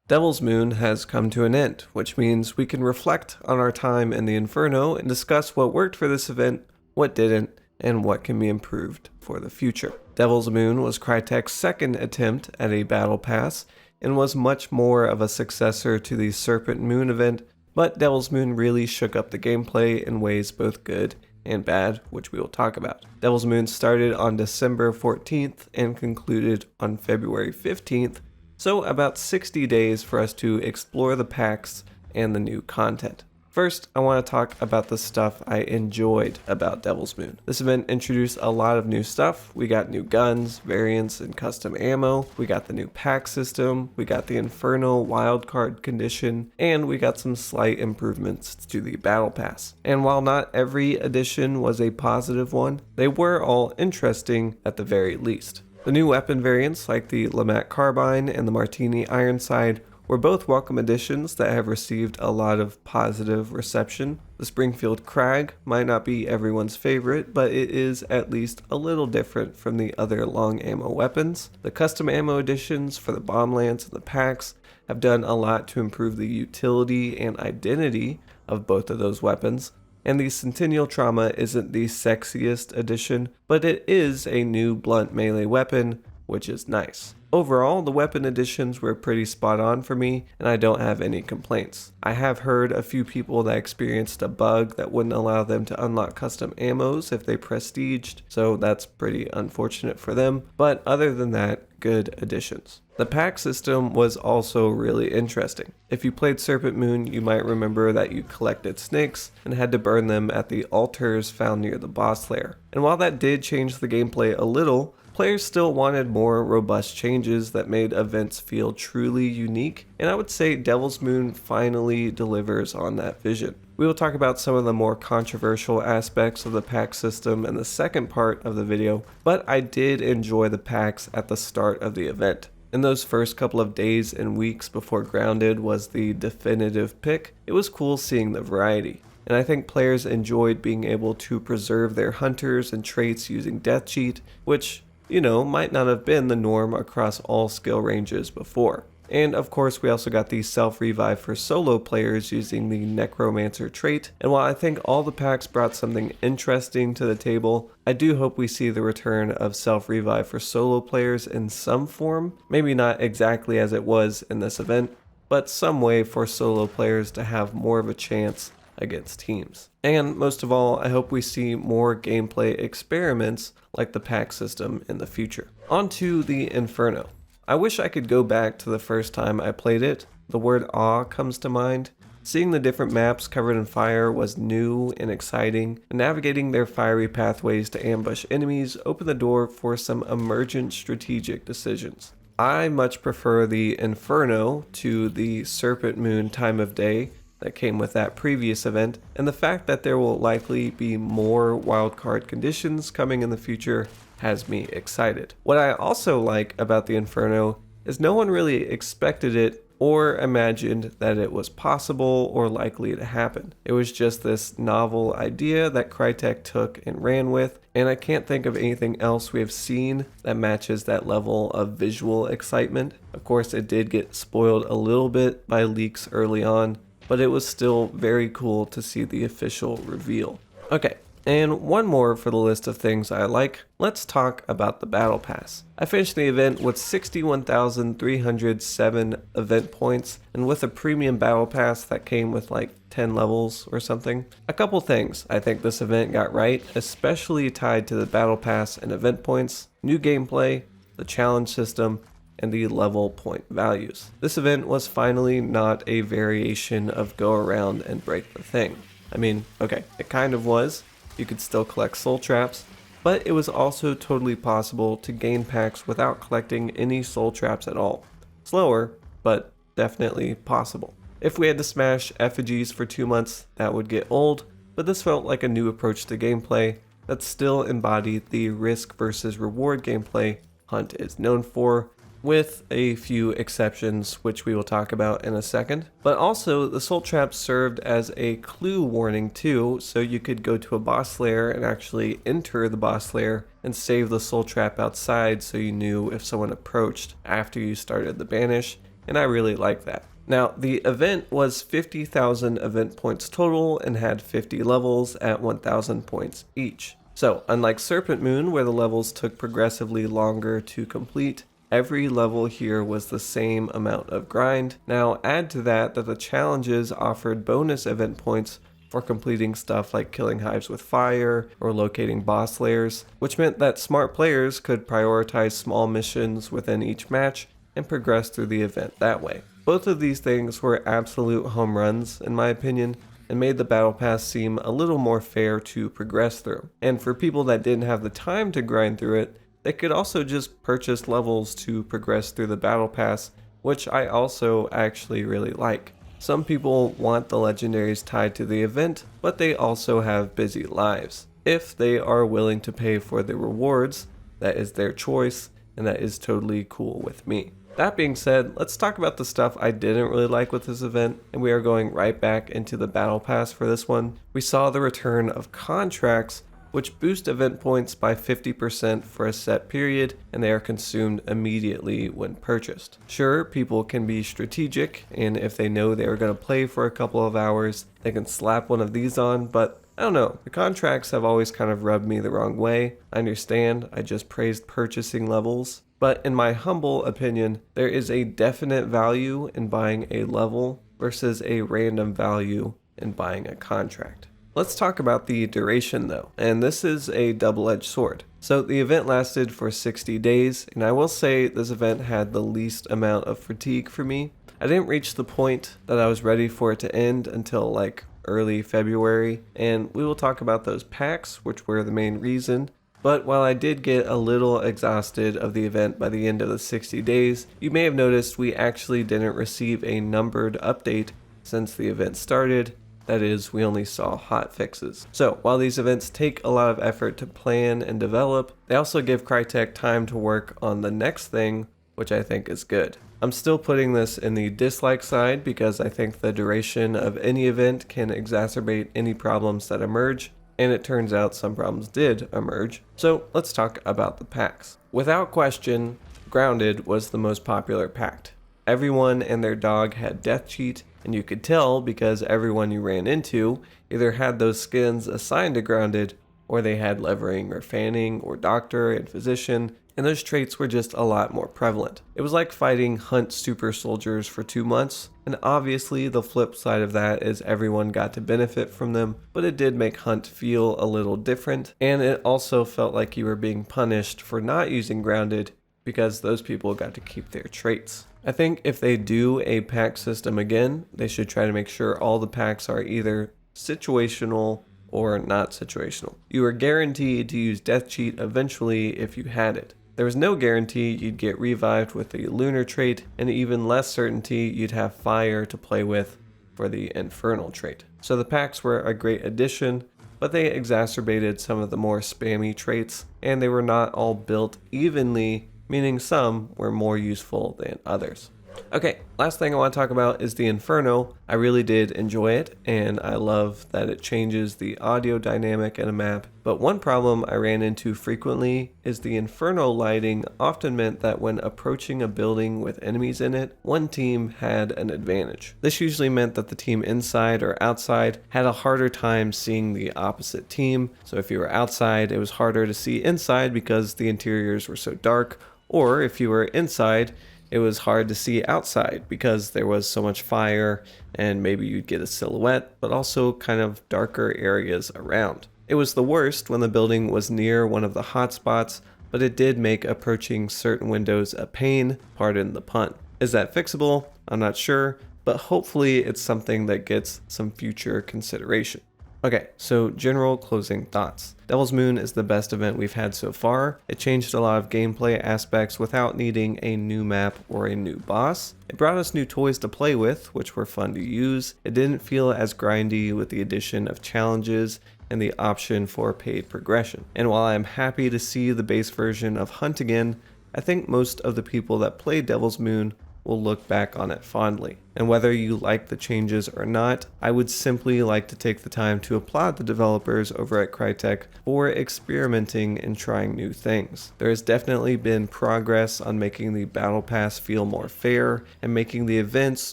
Devil's Moon has come to an end, which means we can reflect on our time in the Inferno and discuss what worked for this event, what didn't, and what can be improved for the future. Devil's Moon was Crytek's second attempt at a battle pass and was much more of a successor to the Serpent Moon event, but Devil's Moon really shook up the gameplay in ways both good and bad, which we will talk about. Devil's Moon started on December 14th and concluded on February 15th, so about 60 days for us to explore the packs and the new content. First, I want to talk about the stuff I enjoyed about Devil's Moon. This event introduced a lot of new stuff. We got new guns, variants, and custom ammo. We got the new pack system. We got the Inferno wildcard condition. And we got some slight improvements to the Battle Pass. And while not every addition was a positive one, they were all interesting at the very least. The new weapon variants like the Lamat Carbine and the Martini Ironside were both welcome additions that have received a lot of positive reception. The Springfield Krag might not be everyone's favorite, but it is at least a little different from the other long ammo weapons. The custom ammo additions for the Bomb Lance and the Pacts have done a lot to improve the utility and identity of both of those weapons. And the Centennial Trauma isn't the sexiest addition, but it is a new blunt melee weapon, which is nice. Overall, the weapon additions were pretty spot on for me, and I don't have any complaints. I have heard a few people that experienced a bug that wouldn't allow them to unlock custom ammos if they prestiged, so that's pretty unfortunate for them, but other than that, good additions. The pack system was also really interesting. If you played Serpent Moon, you might remember that you collected snakes and had to burn them at the altars found near the boss lair. And while that did change the gameplay a little, players still wanted more robust changes that made events feel truly unique, and I would say Devil's Moon finally delivers on that vision. We will talk about some of the more controversial aspects of the pack system in the second part of the video, but I did enjoy the packs at the start of the event. In those first couple of days and weeks before Grounded was the definitive pick, it was cool seeing the variety. And I think players enjoyed being able to preserve their hunters and traits using Death Cheat, which might not have been the norm across all skill ranges before. And of course, we also got the self-revive for solo players using the Necromancer trait. And while I think all the packs brought something interesting to the table, I do hope we see the return of self-revive for solo players in some form. Maybe not exactly as it was in this event, but some way for solo players to have more of a chance against teams. And most of all, I hope we see more gameplay experiments like the pack system in the future. On to the Inferno. I wish I could go back to the first time I played it. The word awe comes to mind. Seeing the different maps covered in fire was new and exciting, and navigating their fiery pathways to ambush enemies opened the door for some emergent strategic decisions. I much prefer the Inferno to the Serpent Moon time of day that came with that previous event, and the fact that there will likely be more wildcard conditions coming in the future has me excited. What I also like about the Inferno is no one really expected it or imagined that it was possible or likely to happen. It was just this novel idea that Crytek took and ran with, and I can't think of anything else we have seen that matches that level of visual excitement. Of course, it did get spoiled a little bit by leaks early on, but it was still very cool to see the official reveal. Okay, and one more for the list of things I like. Let's talk about the Battle Pass. I finished the event with 61,307 event points, and with a premium Battle Pass that came with like 10 levels or something. A couple things I think this event got right, especially tied to the Battle Pass and event points, new gameplay, the challenge system, and the level point values. This event was finally not a variation of go around and break the thing. I mean, okay, it kind of was. You could still collect soul traps, but it was also totally possible to gain packs without collecting any soul traps at all. Slower, but definitely possible. If we had to smash effigies for 2 months, that would get old, but this felt like a new approach to gameplay that still embodied the risk versus reward gameplay Hunt is known for, with a few exceptions which we will talk about in a second. But also, the soul traps served as a clue warning too, so you could go to a boss lair and actually enter the boss lair and save the soul trap outside so you knew if someone approached after you started the banish. and I really like that. Now, the event was 50,000 event points total and had 50 levels at 1,000 points each. So, unlike Serpent Moon, where the levels took progressively longer to complete, every level here was the same amount of grind. Now, add to that the challenges offered bonus event points for completing stuff like killing hives with fire or locating boss layers, which meant that smart players could prioritize small missions within each match and progress through the event that way. Both of these things were absolute home runs, in my opinion, and made the Battle Pass seem a little more fair to progress through. And for people that didn't have the time to grind through it, they could also just purchase levels to progress through the Battle Pass, which I also actually really like. Some people want the legendaries tied to the event, but they also have busy lives. If they are willing to pay for the rewards, that is their choice, and that is totally cool with me. That being said, let's talk about the stuff I didn't really like with this event, and we are going right back into the Battle Pass for this one. We saw the return of contracts, which boost event points by 50% for a set period, and they are consumed immediately when purchased. Sure, people can be strategic, and if they know they are going to play for a couple of hours, they can slap one of these on, but I don't know, the contracts have always kind of rubbed me the wrong way. I understand, I just praised purchasing levels. But in my humble opinion, there is a definite value in buying a level versus a random value in buying a contract. Let's talk about the duration though, and this is a double-edged sword. So the event lasted for 60 days, and I will say this event had the least amount of fatigue for me. I didn't reach the point that I was ready for it to end until like early February, and we will talk about those packs, which were the main reason. But while I did get a little exhausted of the event by the end of the 60 days, you may have noticed we actually didn't receive a numbered update since the event started. That is, we only saw hot fixes. So while these events take a lot of effort to plan and develop, they also give Crytek time to work on the next thing, which I think is good. I'm still putting this in the dislike side because I think the duration of any event can exacerbate any problems that emerge. And it turns out some problems did emerge. So let's talk about the packs. Without question, Grounded was the most popular pact. Everyone and their dog had Death Cheat, and you could tell because everyone you ran into either had those skins assigned to Grounded, or they had Levering or Fanning or Doctor and Physician, and those traits were just a lot more prevalent. It was like fighting Hunt super soldiers for 2 months, and obviously the flip side of that is everyone got to benefit from them, but it did make Hunt feel a little different, and it also felt like you were being punished for not using Grounded because those people got to keep their traits. I think if they do a pack system again, they should try to make sure all the packs are either situational or not situational. You were guaranteed to use Death Cheat eventually if you had it. There was no guarantee you'd get revived with the Lunar trait, and even less certainty you'd have Fire to play with for the Infernal trait. So the packs were a great addition, but they exacerbated some of the more spammy traits, and they were not all built evenly, meaning some were more useful than others. Okay, last thing I want to talk about is the Inferno. I really did enjoy it, and I love that it changes the audio dynamic in a map. But one problem I ran into frequently is the Inferno lighting often meant that when approaching a building with enemies in it, one team had an advantage. This usually meant that the team inside or outside had a harder time seeing the opposite team. So if you were outside, it was harder to see inside because the interiors were so dark, or if you were inside, it was hard to see outside because there was so much fire and maybe you'd get a silhouette, but also kind of darker areas around. It was the worst when the building was near one of the hotspots, but it did make approaching certain windows a pain, pardon the pun. Is that fixable? I'm not sure, but hopefully it's something that gets some future consideration. Okay, so general closing thoughts. Devil's Moon is the best event we've had so far. It changed a lot of gameplay aspects without needing a new map or a new boss. It brought us new toys to play with, which were fun to use. It didn't feel as grindy with the addition of challenges and the option for paid progression. And while I'm happy to see the base version of Hunt again, I think most of the people that played Devil's Moon will look back on it fondly. And whether you like the changes or not, I would simply like to take the time to applaud the developers over at Crytek for experimenting and trying new things. There has definitely been progress on making the Battle Pass feel more fair and making the events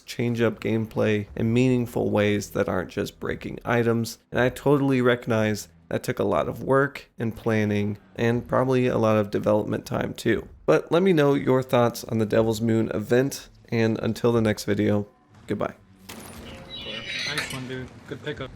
change up gameplay in meaningful ways that aren't just breaking items, and I totally recognize that took a lot of work and planning and probably a lot of development time too. But let me know your thoughts on the Devil's Moon event, and until the next video, goodbye. Nice one, dude. Good pickup.